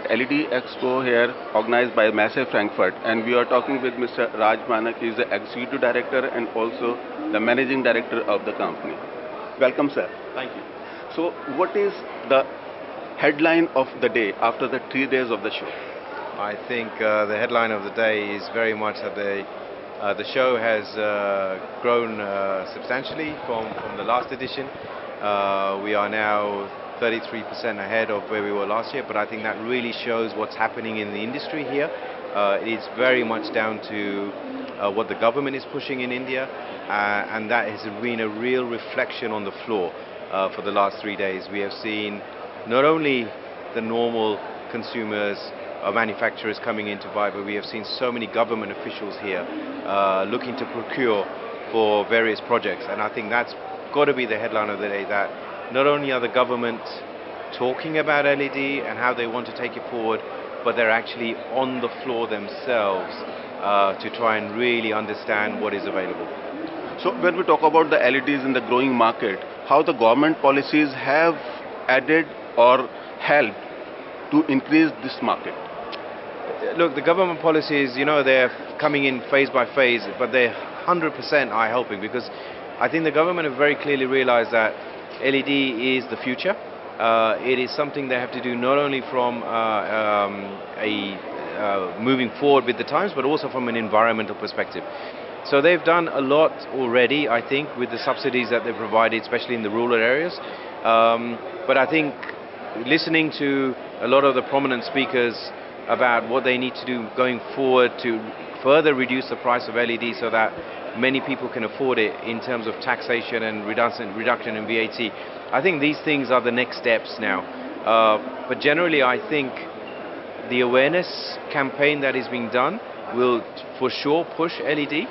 at LED Expo here, organized by Messe Frankfurt, and we are talking with Mr. Manek. He is the Executive Director and also the Managing Director of the company. Welcome, sir. Thank you. So, what is the headline of the day after the 3 days of the show? I think the headline of the day is very much that the show has grown substantially from the last edition. We are now 33% ahead of where we were last year, but I think that really shows what's happening in the industry here. It's very much down to what the government is pushing in India, and that has been a real reflection on the floor for the last 3 days. We have seen not only the normal consumers or manufacturers coming in to buy, but we have seen so many government officials here looking to procure for various projects, and I think that's got to be the headline of the day, that not only are the government talking about LED and how they want to take it forward, but they're actually on the floor themselves to try and really understand what is available. So when we talk about the LEDs in the growing market, how the government policies have added or helped to increase this market? Look, the government policies, they're coming in phase by phase, but they 100% are helping, because I think the government have very clearly realized that LED is the future. It is something they have to do not only from moving forward with the times, but also from an environmental perspective. So they've done a lot already, I think, with the subsidies that they've provided, especially in the rural areas. But I think listening to a lot of the prominent speakers about what they need to do going forward to further reduce the price of LED so that many people can afford it in terms of taxation and reduction in VAT. I think these things are the next steps now. But generally, I think the awareness campaign that is being done will for sure push LED.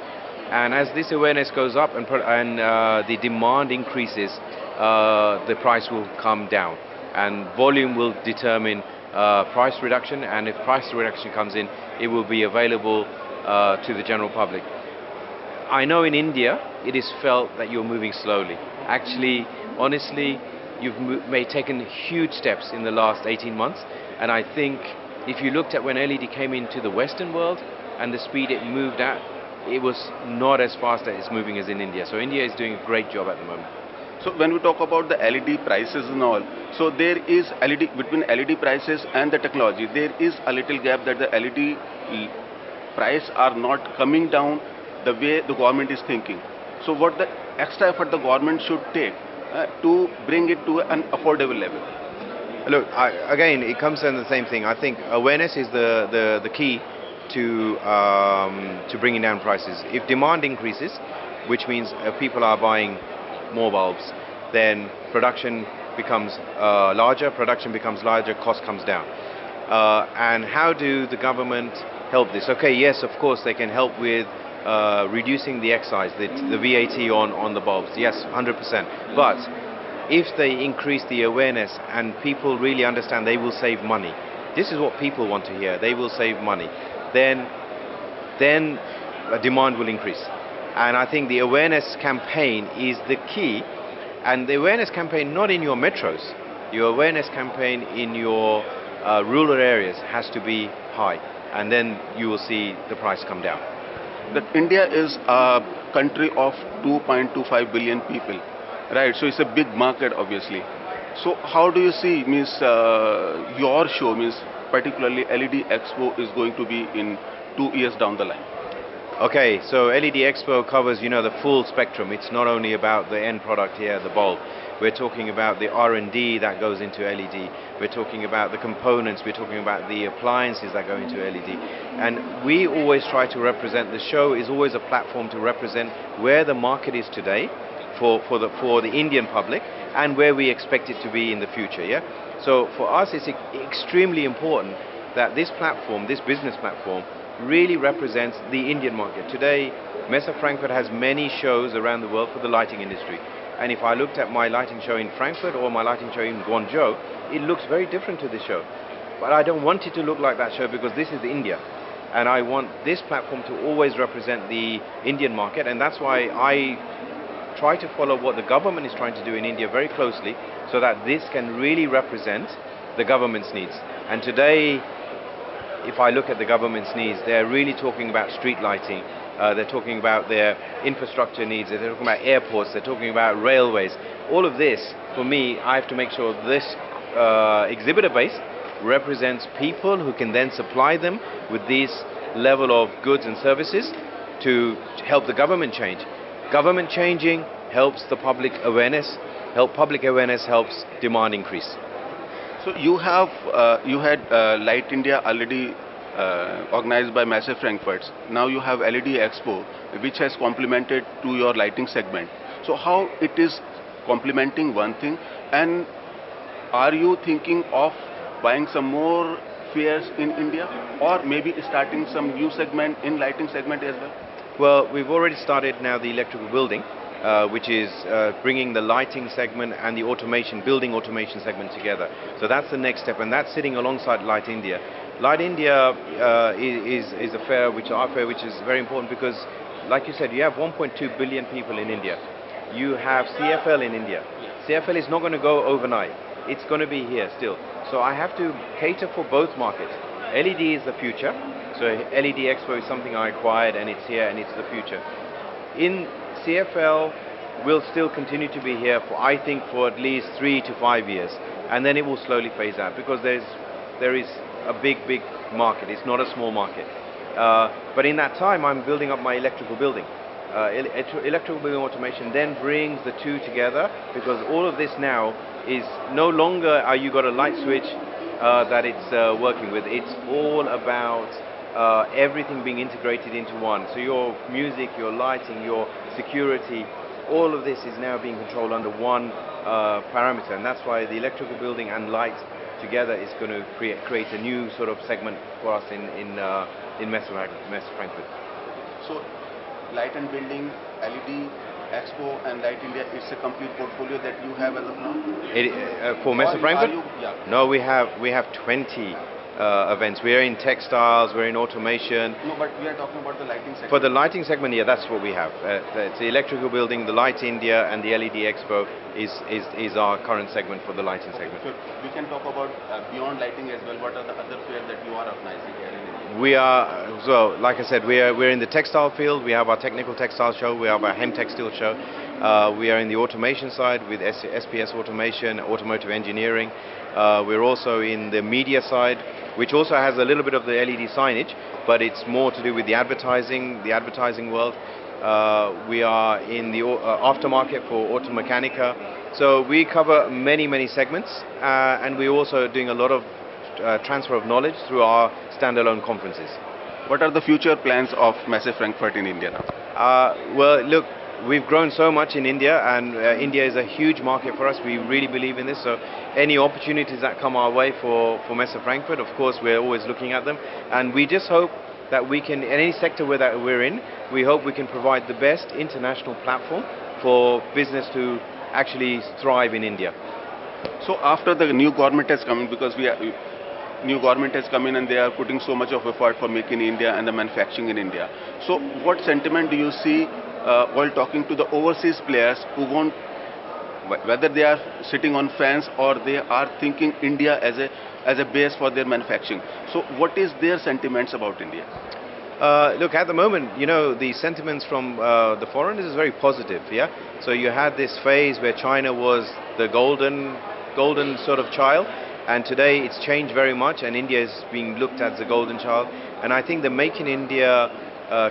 And as this awareness goes up and the demand increases, the price will come down. And volume will determine price reduction. And if price reduction comes in, it will be available to the general public. I know in India it is felt that you're moving slowly. Actually, honestly, you've taken huge steps in the last 18 months, and I think if you looked at when LED came into the Western world and the speed it moved at, it was not as fast as it's moving as in India. So India is doing a great job at the moment. So when we talk about the LED prices and all, so there is between LED prices and the technology, there is a little gap that the LED price are not coming down the way the government is thinking. So what the extra effort the government should take to bring it to an affordable level? Look, again, it comes down to the same thing. I think awareness is the key to bringing down prices. If demand increases, which means people are buying more bulbs, then production becomes larger, cost comes down. And how do the government help this? Okay, yes, of course, they can help with reducing the excise, the VAT on the bulbs, yes, 100%. But if they increase the awareness and people really understand they will save money, this is what people want to hear, they will save money, then demand will increase. And I think the awareness campaign is the key, and the awareness campaign not in your metros, your awareness campaign in your rural areas has to be high, and then you will see the price come down. That India is a country of 2.25 billion people, right? So it's a big market, obviously. So how do you see, your show, particularly LED Expo is going to be in 2 years down the line? Okay, so LED Expo covers, the full spectrum. It's not only about the end product here, the bulb. We're talking about the R&D that goes into LED. We're talking about the components. We're talking about the appliances that go into LED. And we always try to represent, the show is always a platform to represent where the market is today for the Indian public and where we expect it to be in the future. Yeah. So for us, it's extremely important that this platform, this business platform, really represents the Indian market. Today, Messe Frankfurt has many shows around the world for the lighting industry. And if I looked at my lighting show in Frankfurt or my lighting show in Guangzhou, it looks very different to this show. But I don't want it to look like that show because this is India. And I want this platform to always represent the Indian market. And that's why I try to follow what the government is trying to do in India very closely so that this can really represent the government's needs. And today, if I look at the government's needs, they're really talking about street lighting. They're talking about their infrastructure needs. They're talking about airports. They're talking about railways. All of this, for me, I have to make sure this exhibitor base represents people who can then supply them with these level of goods and services to help the government change. Government changing helps the public awareness. Public awareness helps demand increase. So you had Light India already organized by Messe Frankfurt. Now you have LED Expo, which has complemented to your lighting segment. So how it is complementing one thing, and are you thinking of buying some more fairs in India, or maybe starting some new segment in lighting segment as well? Well, we've already started now the electrical building, which is bringing the lighting segment and the building automation segment together. So that's the next step, and that's sitting alongside Light India. Light India is a fair, our fair, which is very important because, like you said, you have 1.2 billion people in India. You have CFL in India. CFL is not going to go overnight. It's going to be here still. So I have to cater for both markets. LED is the future. So LED Expo is something I acquired, and it's here and it's the future. In CFL will still continue to be here for, I think, for at least 3 to 5 years, and then it will slowly phase out because there is a big market. It's not a small market. But in that time, I'm building up my electrical building. Electrical building automation then brings the two together, because all of this now is no longer you got a light switch that it's working with. It's all about everything being integrated into one. So your music, your lighting, your security, all of this is now being controlled under one parameter, and that's why the electrical building and light together is going to create a new sort of segment for us in Messe Frankfurt. So Light and Building, LED Expo and Light India, it's a complete portfolio that you have as of now? For Messe Frankfurt? Yeah. No, we have 20 events. We are in textiles, we're in automation. No, but we are talking about the lighting segment. For the lighting segment, yeah, that's what we have. It's the electrical building, the Light India, and the LED Expo is our current segment for the lighting segment. So we can talk about beyond lighting as well. What are the other fairs that you are organizing here in India? We are, so like I said, we're in the textile field. We have our technical textile show. We have our Hem Textile show. We are in the automation side with SPS Automation, automotive engineering. We're also in the media side, which also has a little bit of the LED signage, but it's more to do with the advertising world. We are in the aftermarket for Automechanica. So we cover many segments, and we're also doing a lot of transfer of knowledge through our standalone conferences. What are the future plans of Messe Frankfurt in India now? Well, look, we've grown so much in India, and India is a huge market for us. We really believe in this. So any opportunities that come our way for Messe Frankfurt, of course, we're always looking at them. And we just hope that we can, in any sector that we're in, we hope we can provide the best international platform for business to actually thrive in India. So after the new government has come in, because new government has come in and they are putting so much of effort for making India and the manufacturing in India. So what sentiment do you see while talking to the overseas players who want, whether they are sitting on fence or they are thinking India as a base for their manufacturing? So what is their sentiments about India? Look, at the moment, you know, the sentiments from the foreigners is very positive, yeah? So you had this phase where China was the golden sort of child, and today it's changed very much, and India is being looked at as a golden child. And I think the Make in India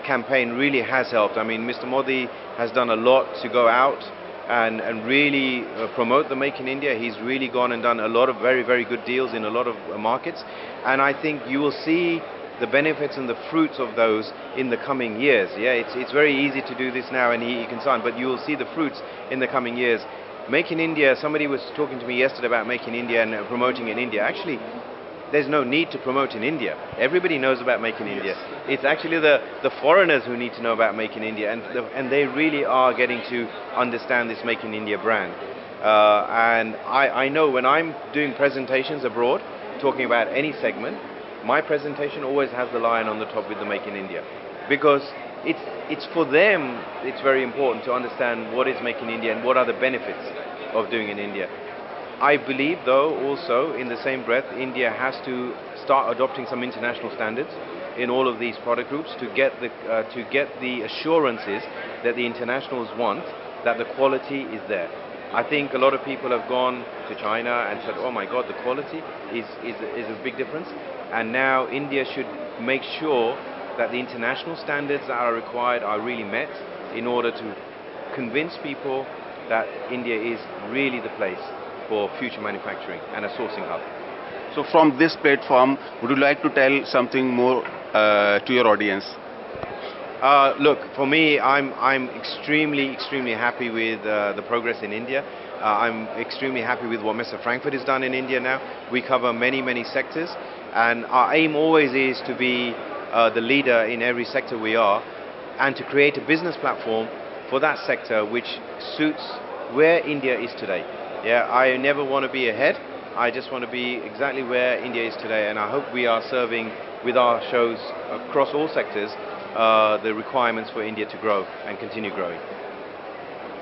campaign really has helped. I mean, Mr. Modi has done a lot to go out and really promote the Make in India. He's really gone and done a lot of very good deals in a lot of markets, and I think you will see the benefits and the fruits of those in the coming years. Yeah, it's very easy to do this now, and he can sign, but you will see the fruits in the coming years. Make in India, somebody was talking to me yesterday about Make in India and promoting in India. Actually, there's no need to promote in India. Everybody knows about Make in India. It's actually the foreigners who need to know about Make in India, and they really are getting to understand this Make in India brand. And I know when I'm doing presentations abroad, talking about any segment, my presentation always has the lion on the top with the Make in India, because it's for them, it's very important to understand what is Make in India and what are the benefits of doing in India. I believe, though, also in the same breath, India has to start adopting some international standards in all of these product groups to get the assurances that the internationals want that the quality is there. I think a lot of people have gone to China and said, "Oh my God, the quality is a big difference," and now India should make sure that the international standards that are required are really met in order to convince people that India is really the place for future manufacturing and a sourcing hub. So from this platform, would you like to tell something more to your audience? Look, for me, I'm extremely happy with the progress in India. I'm extremely happy with what Messe Frankfurt has done in India now. We cover many sectors, and our aim always is to be the leader in every sector we are, and to create a business platform for that sector which suits where India is today. Yeah, I never want to be ahead. I just want to be exactly where India is today, and I hope we are serving with our shows across all sectors the requirements for India to grow and continue growing.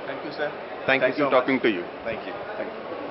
Thank you, sir. Thank you so much. Talking to you. Thank you. Thank you.